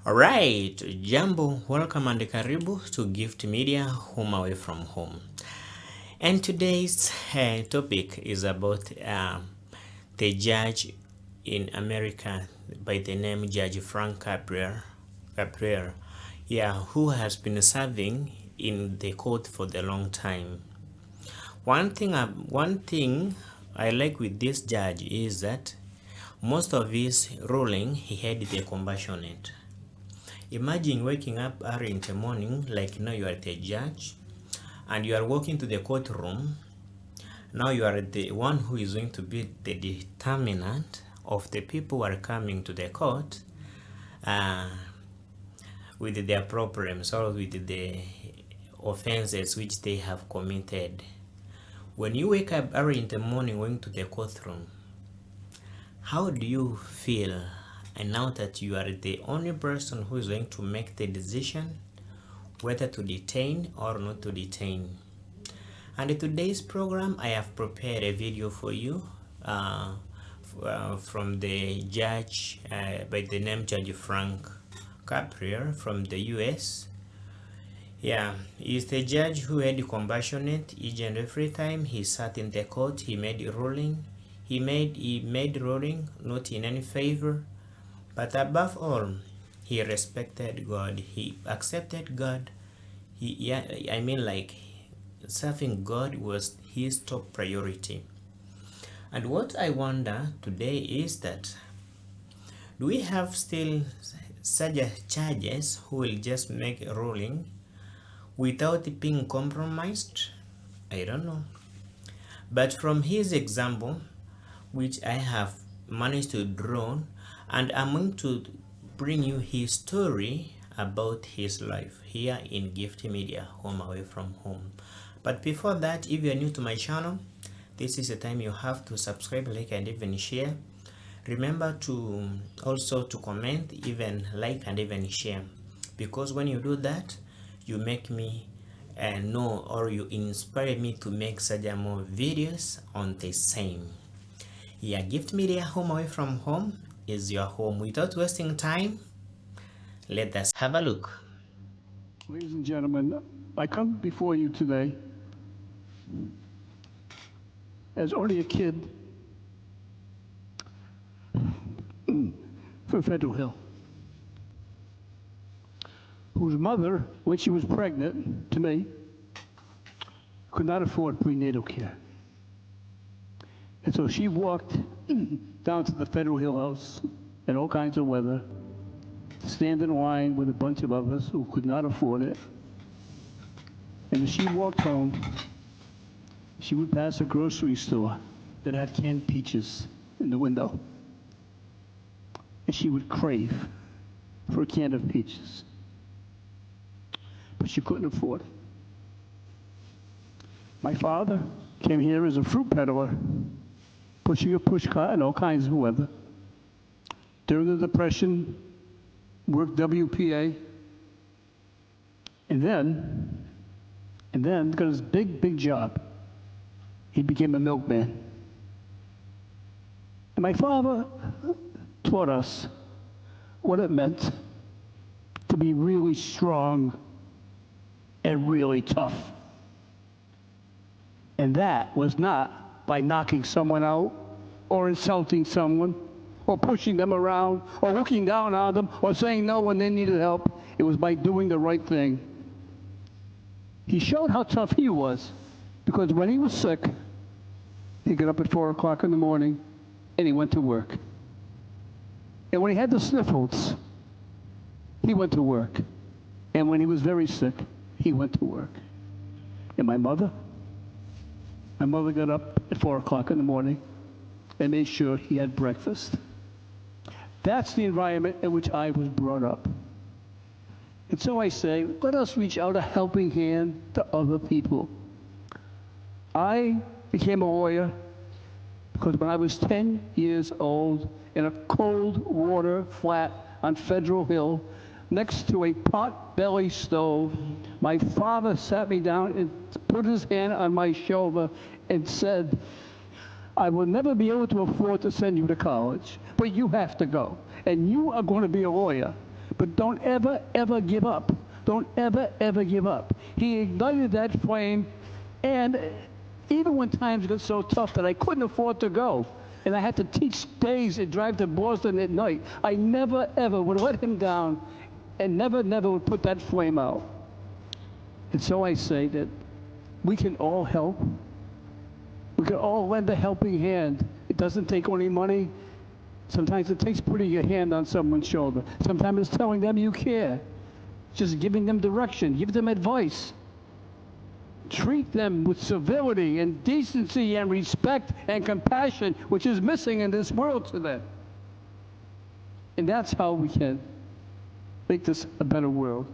Alright, jambo, welcome and karibu to Gift Media, Home Away from Home. And today's topic is about the judge in America by the name Judge Frank Caprio, who has been serving in the court for the long time. One thing I like with this judge is that most of his ruling he had the compassionate. Imagine waking up early in the morning, like now you are the judge, and you are walking to the courtroom. Now you are the one who is going to be the determinant of the people who are coming to the court with their problems or with the offenses which they have committed. When you wake up early in the morning going to the courtroom, how do you feel? And now that you are the only person who is going to make the decision whether to detain or not to detain. And in today's program, I have prepared a video for you from the judge by the name Judge Frank Caprio from the US. He's the judge who had compassionate each and every time he sat in the court. He made a ruling. He made ruling not in any favor. But above all, he respected God. He accepted God. Serving God was his top priority. And what I wonder today is that, do we have still such judges who will just make a ruling without being compromised? I don't know. But from his example, which I have managed to draw, and I'm going to bring you his story about his life here in Gift Media, Home Away from Home. But before that, if you're new to my channel, this is the time you have to subscribe, like, and even share. Remember to also to comment, even like, and even share, because when you do that, you make me know, or you inspire me to make such more videos on the same. Gift Media, Home Away from Home is your home. Without wasting time, let us have a look. Ladies and gentlemen, I come before you today as only a kid from Federal Hill, whose mother, when she was pregnant to me, could not afford prenatal care. And so she walked down to the Federal Hill House in all kinds of weather, stand in line with a bunch of others who could not afford it. And as she walked home, she would pass a grocery store that had canned peaches in the window. And she would crave for a can of peaches. But she couldn't afford it. My father came here as a fruit peddler, pushing a pushcart in all kinds of weather. During the Depression, worked WPA, and then got his big job. He became a milkman. And my father taught us what it meant to be really strong and really tough. And that was not by knocking someone out or insulting someone or pushing them around or looking down on them or saying no when they needed help. It was by doing the right thing. He showed how tough he was, because when he was sick, he'd get up at 4 o'clock in the morning and he went to work. And when he had the sniffles, he went to work. And when he was very sick, he went to work. And my mother got up at 4 o'clock in the morning and made sure he had breakfast. That's the environment in which I was brought up. And so I say, let us reach out a helping hand to other people. I became a lawyer because when I was 10 years old, in a cold water flat on Federal Hill, next to a pot-belly stove, my father sat me down and put his hand on my shoulder and said, I will never be able to afford to send you to college, but you have to go, and you are going to be a lawyer. But don't ever, ever give up. Don't ever, ever give up. He ignited that flame, and even when times got so tough that I couldn't afford to go, and I had to teach days and drive to Boston at night, I never, ever would let him down, and never, never would put that flame out. And so I say that we can all help. We can all lend a helping hand. It doesn't take any money. Sometimes it takes putting your hand on someone's shoulder. Sometimes it's telling them you care. Just giving them direction, give them advice. Treat them with civility and decency and respect and compassion, which is missing in this world today. And that's how we can make this a better world.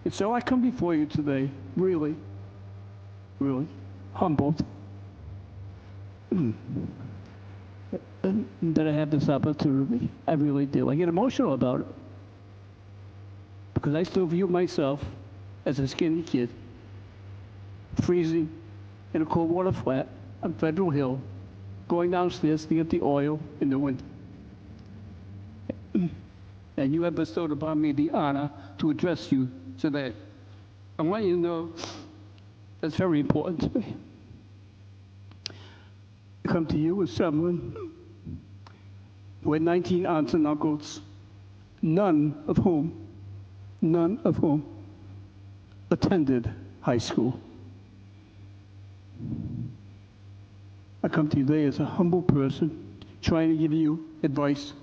And so I come before you today, really, really humbled that I have this opportunity. I really do. I get emotional about it because I still view myself as a skinny kid, freezing in a cold water flat on Federal Hill, going downstairs to get the oil in the winter. And you have bestowed upon me the honor to address you today. I want you to know that's very important to me. I come to you as someone who had 19 aunts and uncles, none of whom attended high school. I come to you today as a humble person, trying to give you advice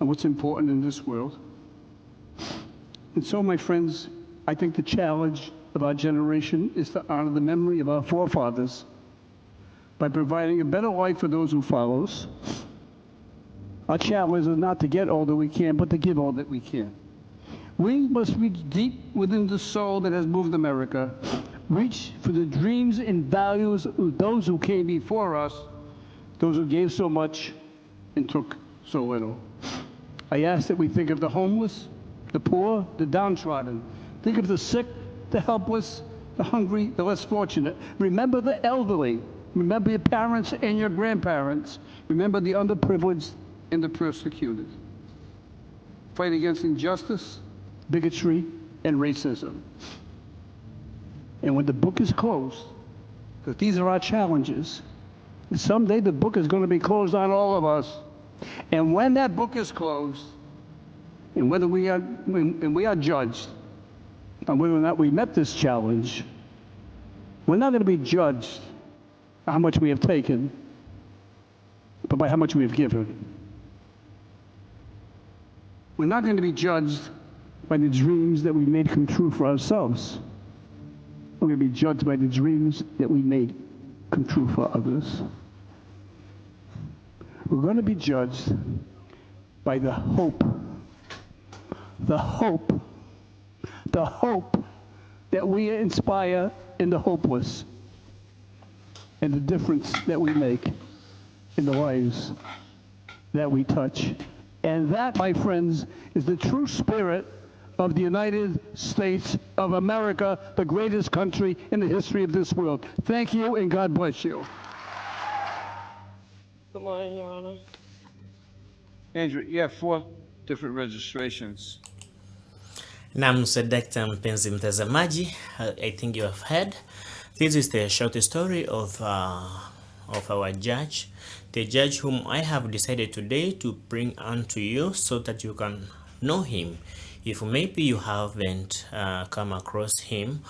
on what's important in this world. And so, my friends, I think the challenge of our generation is to honor the memory of our forefathers by providing a better life for those who follow us. Our challenge is not to get all that we can, but to give all that we can. We must reach deep within the soul that has moved America, reach for the dreams and values of those who came before us, those who gave so much and took so little. I ask that we think of the homeless, the poor, the downtrodden. Think of the sick, the helpless, the hungry, the less fortunate. Remember the elderly. Remember your parents and your grandparents. Remember the underprivileged and the persecuted. Fight against injustice, bigotry, and racism. And when the book is closed, because these are our challenges, someday the book is going to be closed on all of us. And when that book is closed, and whether we are judged on whether or not we met this challenge, we're not going to be judged on how much we have taken, but by how much we have given. We're not going to be judged by the dreams that we made come true for ourselves. We're going to be judged by the dreams that we made come true for others. We're going to be judged by the hope that we inspire in the hopeless, and the difference that we make in the lives that we touch. And that, my friends, is the true spirit of the United States of America, the greatest country in the history of this world. Thank you, and God bless you. Good morning, Your Honor. Andrew, you have 4 different registrations. Naam, Sedakta mpenzi mtazamaji, I think you have heard. This is the short story of our judge, the judge whom I have decided today to bring unto you so that you can know him. If maybe you haven't come across him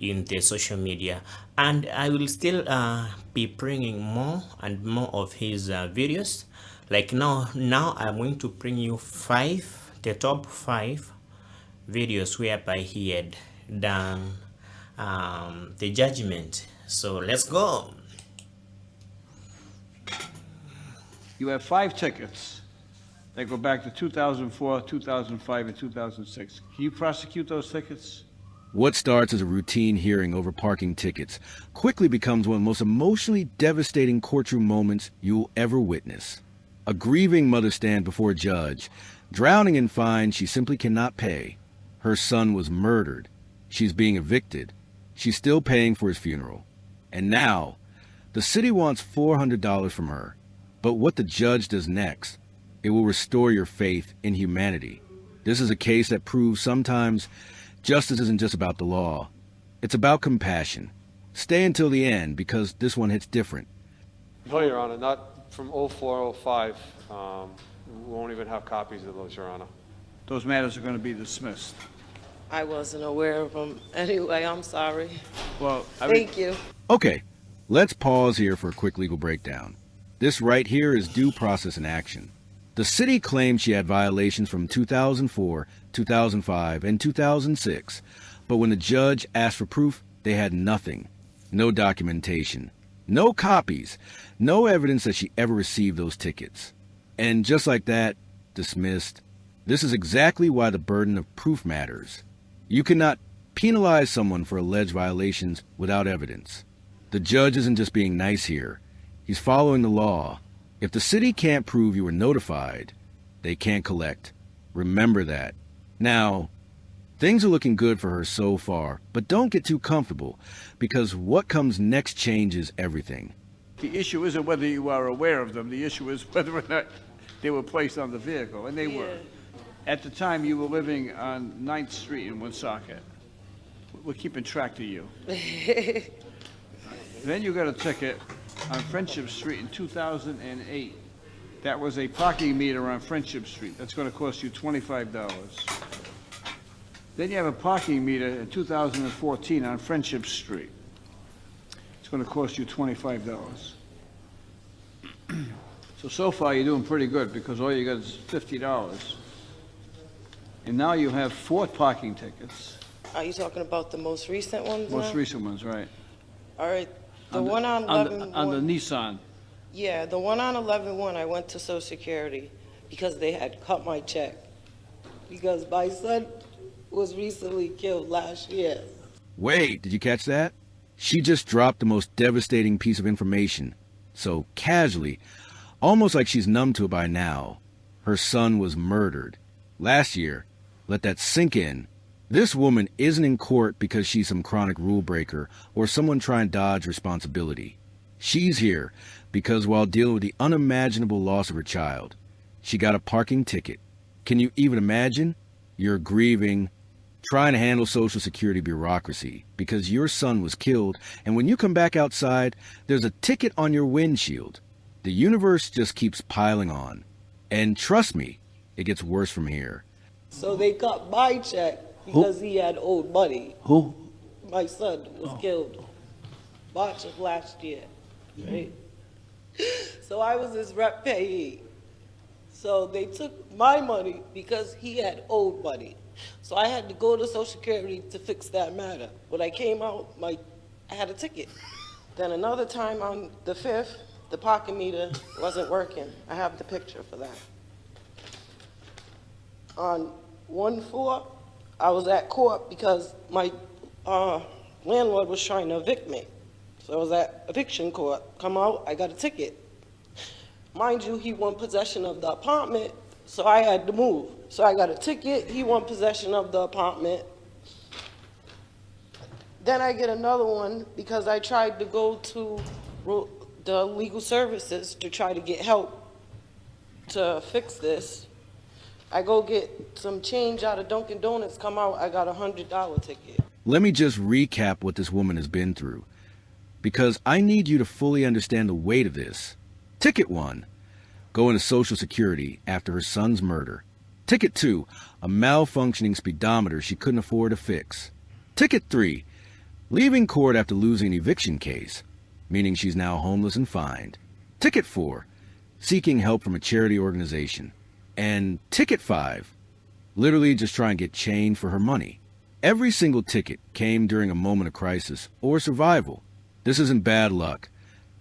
in the social media, and I will still be bringing more and more of his videos. Like now I'm going to bring you the top 5 videos whereby he had done the judgment. So let's go. You have 5 tickets that go back to 2004, 2005, and 2006. Can you prosecute those tickets? What starts as a routine hearing over parking tickets quickly becomes one of the most emotionally devastating courtroom moments you'll ever witness. A grieving mother stands before a judge, drowning in fines she simply cannot pay. Her son was murdered. She's being evicted. She's still paying for his funeral. And now, the city wants $400 from her. But what the judge does next It will restore your faith in humanity. This is a case that proves sometimes justice isn't just about the law. It's about compassion. Stay until the end because this one hits different. No, Your Honor, not from 04, 05. We won't even have copies of those, Your Honor. Those matters are going to be dismissed. I wasn't aware of them. Anyway, I'm sorry. Well, Thank you. Okay, let's pause here for a quick legal breakdown. This right here is due process in action. The city claimed she had violations from 2004, 2005, and 2006, but when the judge asked for proof, they had nothing. No documentation, no copies, no evidence that she ever received those tickets. And just like that, dismissed. This is exactly why the burden of proof matters. You cannot penalize someone for alleged violations without evidence. The judge isn't just being nice here. He's following the law. If the city can't prove you were notified, they can't collect. Remember that. Now, things are looking good for her so far, but don't get too comfortable, because what comes next changes everything. the issue isn't whether you are aware of them. The issue is whether or not they were placed on the vehicle, and they were. At the time, you were living on 9th Street in Woonsocket. We're keeping track of you. Then you got a ticket on Friendship Street in 2008. That was a parking meter on Friendship Street. That's going to cost you $25. Then you have a parking meter in 2014 on Friendship Street. It's going to cost you $25. So far, you're doing pretty good because all you got is $50. And now you have 4 parking tickets. Are you talking about the most recent ones Most now? recent ones, right? All right, the one on 11-1. On the Nissan. Yeah, the one on 11-1, I went to Social Security because they had cut my check. Because my son was recently killed last year. Wait, did you catch that? She just dropped the most devastating piece of information. So casually, almost like she's numb to it by now. Her son was murdered. Last year. Let that sink in. This woman isn't in court because she's some chronic rule breaker or someone trying to dodge responsibility. She's here because while dealing with the unimaginable loss of her child, she got a parking ticket. Can you even imagine? You're grieving, trying to handle Social Security bureaucracy because your son was killed, and when you come back outside, there's a ticket on your windshield. The universe just keeps piling on. And trust me, it gets worse from here. So they cut my check because he had owed money. Who? My son was killed March of last year, right? So I was his rep payee. So they took my money because he had owed money. So I had to go to Social Security to fix that matter. When I came out, I had a ticket. Then another time on the 5th, the parking meter wasn't working. I have the picture for that. On 1/4, I was at court because my landlord was trying to evict me. So I was at eviction court. Come out, I got a ticket. Mind you, he won possession of the apartment, so I had to move. So I got a ticket, he won possession of the apartment. Then I get another one because I tried to go to the legal services to try to get help to fix this. I go get some change out of Dunkin' Donuts, come out, I got a $100 ticket. Let me just recap what this woman has been through, because I need you to fully understand the weight of this. Ticket 1, going to Social Security after her son's murder. Ticket 2, a malfunctioning speedometer she couldn't afford to fix. Ticket 3, leaving court after losing an eviction case, meaning she's now homeless and fined. Ticket 4, seeking help from a charity organization. And ticket 5, literally just trying to get change for her money. Every single ticket came during a moment of crisis or survival. This isn't bad luck.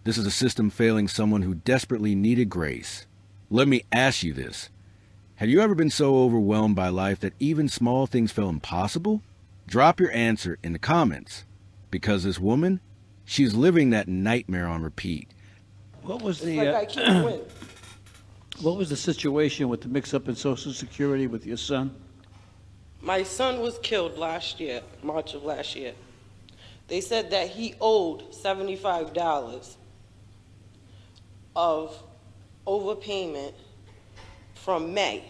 This is a system failing someone who desperately needed grace. Let me ask you this. Have you ever been so overwhelmed by life that even small things felt impossible? Drop your answer in the comments. Because this woman, she's living that nightmare on repeat. What was It's like I can't win. what was the situation with the mix-up in Social Security with your son? My son was killed last year, March of last year. They said that he owed $75 of overpayment from May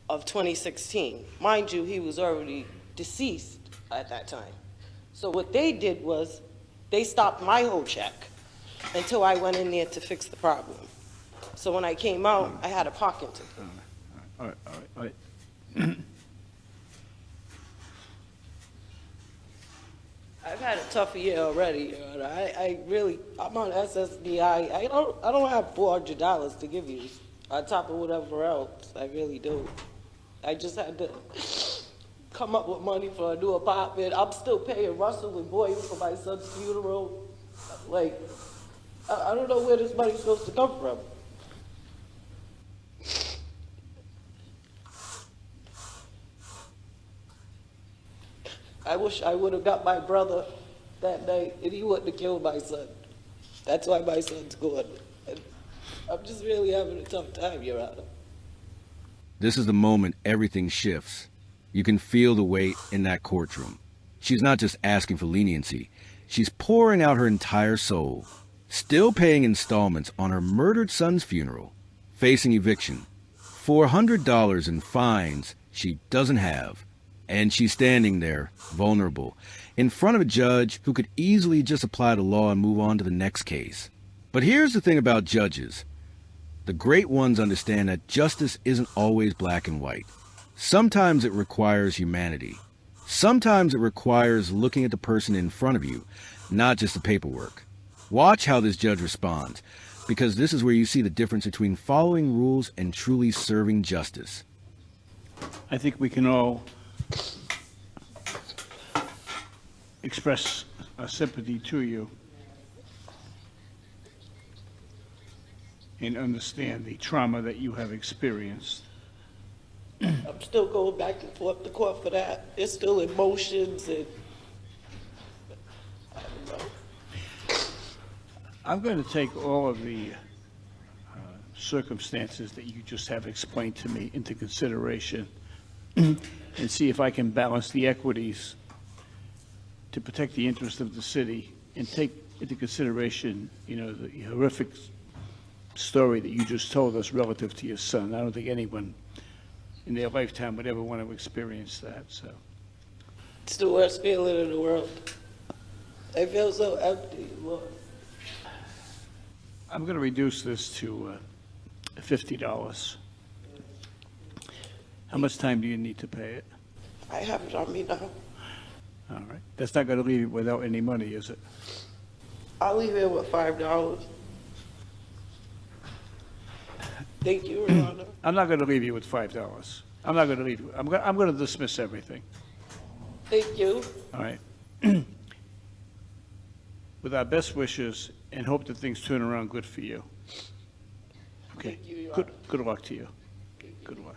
of 2016. Mind you, he was already deceased at that time. So what they did was they stopped my whole check until I went in there to fix the problem. So when I came out, I had a parking ticket. All right, all right. I've had a tough year already, Your Honor. I'm on SSDI. I don't have $400 to give you on top of whatever else. I really do. I just had to come up with money for a new apartment. I'm still paying Russell and Boyle for my son's funeral. Like, I don't know where this money's supposed to come from. I wish I would have got my brother that night and he wouldn't have killed my son. That's why my son's gone. And I'm just really having a tough time, Your Honor. This is the moment everything shifts. You can feel the weight in that courtroom. She's not just asking for leniency. She's pouring out her entire soul, still paying installments on her murdered son's funeral, facing eviction, $400 in fines she doesn't have. And she's standing there, vulnerable, in front of a judge who could easily just apply the law and move on to the next case. But here's the thing about judges. The great ones understand that justice isn't always black and white. Sometimes it requires humanity. Sometimes it requires looking at the person in front of you, not just the paperwork. Watch how this judge responds, because this is where you see the difference between following rules and truly serving justice. I think we can all express our sympathy to you and understand the trauma that you have experienced. I'm still going back and forth to court for that. It's still emotions and I don't know. I'm going to take all of the circumstances that you just have explained to me into consideration and see if I can balance the equities to protect the interest of the city and take into consideration, the horrific story that you just told us relative to your son. I don't think anyone in their lifetime would ever want to experience that, so. It's the worst feeling in the world. I feel so empty, Lord. I'm going to reduce this to $50. How much time do you need to pay it? I have it on me now. All right. That's not going to leave you without any money, is it? I'll leave it with $5. Thank you, Your Honor. I'm not going to leave you with $5. I'm not going to leave you. I'm going to dismiss everything. Thank you. All right. With our best wishes and hope that things turn around good for you. Okay. Thank you, Your Honor. Good luck to you. Good luck.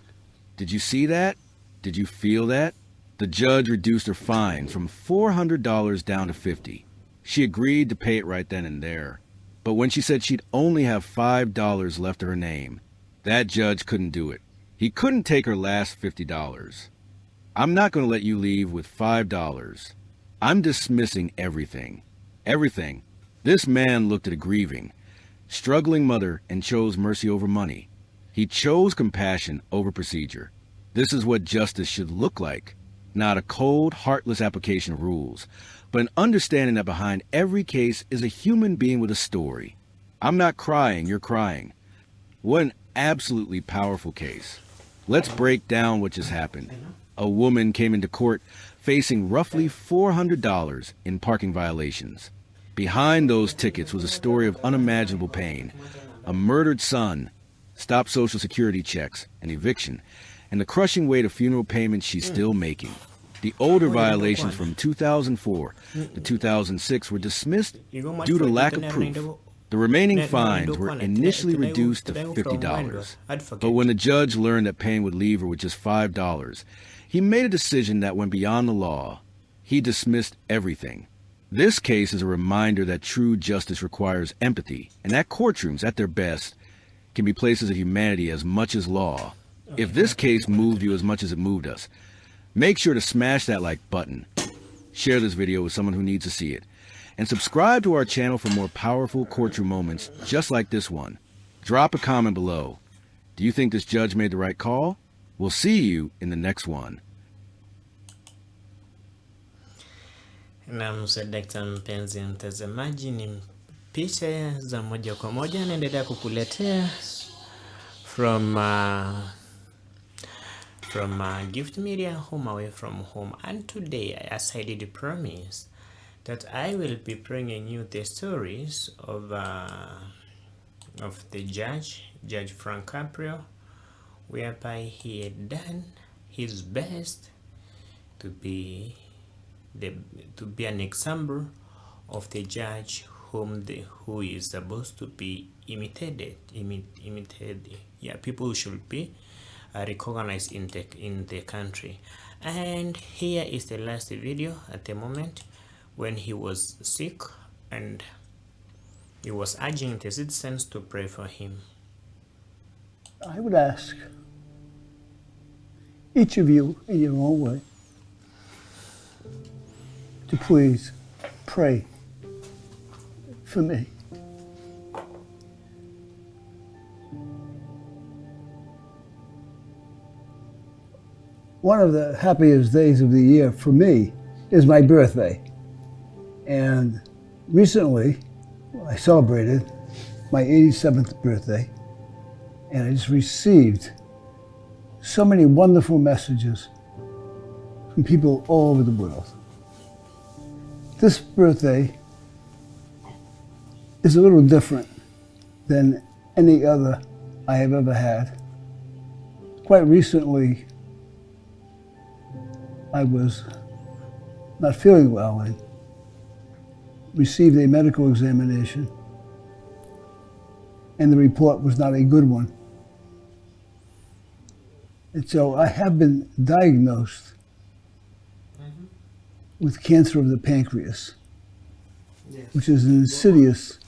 Did you see that? Did you feel that? The judge reduced her fine from $400 down to $50. She agreed to pay it right then and there. But when she said she'd only have $5 left to her name, that judge couldn't do it. He couldn't take her last $50. I'm not going to let you leave with $5. I'm dismissing everything. Everything. This man looked at a grieving, struggling mother and chose mercy over money. He chose compassion over procedure. This is what justice should look like. Not a cold, heartless application of rules, but an understanding that behind every case is a human being with a story. I'm not crying, you're crying. What an absolutely powerful case. Let's break down what just happened. A woman came into court facing roughly $400 in parking violations. Behind those tickets was a story of unimaginable pain, a murdered son, stopped Social Security checks, an eviction, and the crushing weight of funeral payments she's still making. The older violations from 2004 to 2006 were dismissed due to lack of proof. The remaining fines were initially reduced to $50. But when the judge learned that paying would leave her with just $5, he made a decision that went beyond the law. He dismissed everything. This case is a reminder that true justice requires empathy, and that courtrooms, at their best, can be places of humanity as much as law. If this case moved you as much as it moved us, make sure to smash that like button, share this video with someone who needs to see it, and subscribe to our channel for more powerful courtroom moments just like this one. Drop a comment below. Do you think this judge made the right call? We'll see you in the next one. Na msadakta mpenzi mtazamaji, ni picha za moja kwa moja naendelea kukuletea from Gift Media, Home Away from Home. And today, as I did promise, that I will be bringing you the stories of the Judge Frank Caprio, whereby he had done his best to be an example of the judge who is supposed to be imitated. Yeah, people should be recognized in the country. And here is the last video at the moment when he was sick and he was urging the citizens to pray for him. I would ask each of you in your own way to please pray for me. One of the happiest days of the year for me is my birthday. And recently, I celebrated my 87th birthday, and I just received so many wonderful messages from people all over the world. This birthday is a little different than any other I have ever had. Quite recently, I was not feeling well and received a medical examination, and the report was not a good one. And so I have been diagnosed with cancer of the pancreas, which is an insidious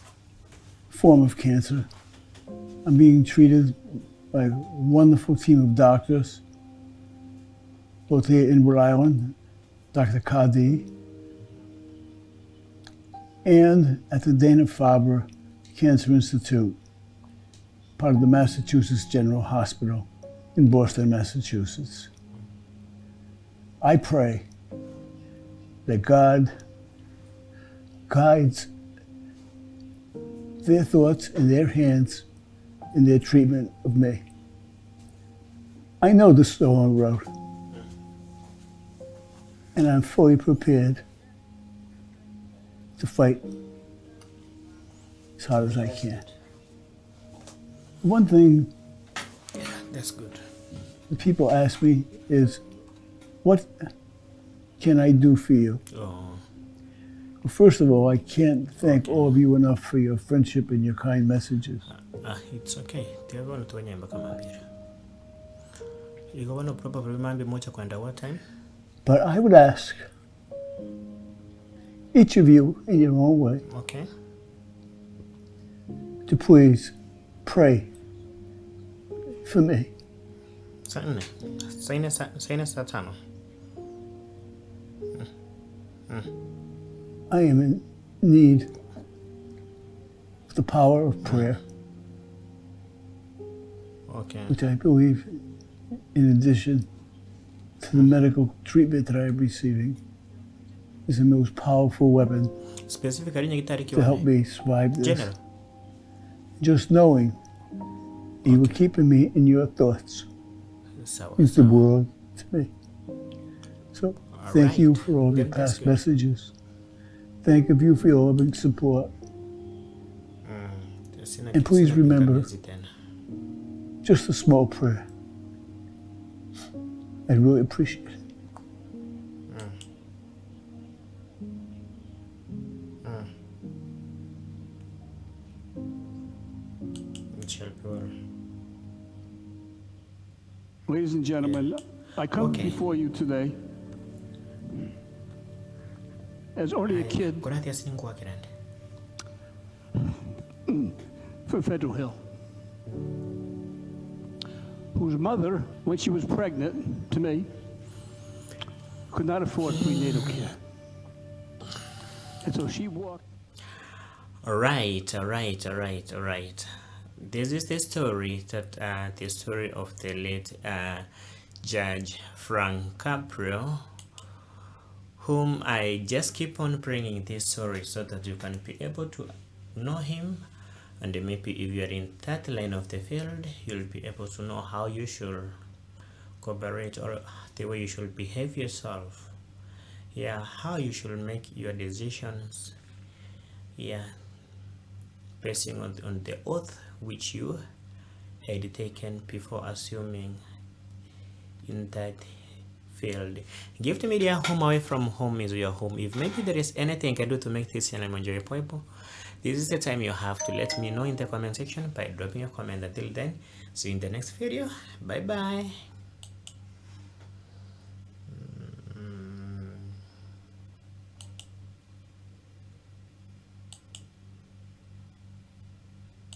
form of cancer. I'm being treated by a wonderful team of doctors, both here in Rhode Island, Dr. Kadi, and at the Dana-Farber Cancer Institute, part of the Massachusetts General Hospital in Boston, Massachusetts. I pray that God guides their thoughts and their hands in their treatment of me. I know this is a long road, and I'm fully prepared to fight as hard as I can. One thing That's good. that people ask me is, what can I do for you? Oh, Well, first of all, I can't thank all of you enough for your friendship and your kind messages. it's okay. Tiago tuonyemba kama mbira. Iko wano probably mambi mocha kwenda what time? But I would ask each of you in your own way Okay. to please pray for me. Saa 4. Saa 4 saa 5. I am in need of the power of prayer, Okay. which I believe, in addition to the medical treatment that I am receiving, is the most powerful weapon Specifically nyingitari to help me survive this. General. Just knowing you were keeping me in your thoughts Sawa. is the world to me. So thank you right. for all your Then that's past good. messages. Thank you for your loving support. And please remember, just a small prayer. I'd really appreciate it. Ladies and gentlemen, I come Okay. before you today as only a kid Korathi asiningwa kirande. from Federal Hill, whose mother, when she was pregnant to me, could not afford prenatal care. And so she walked. All right. this is the story of the late Judge Frank Caprio, whom I just keep on bringing this story so that you can be able to know him, and maybe if you are in that line of the field, you'll be able to know how you should cooperate or the way you should behave yourself. Yeah, how you should make your decisions. Yeah, basing on the oath which you had taken before assuming in that field. Gift Media, home away from home is your home. If maybe there is anything I can do to make this channel enjoyable, this is the time you have to let me know in the comment section by dropping a comment. Until then, see you in the next video. Bye bye.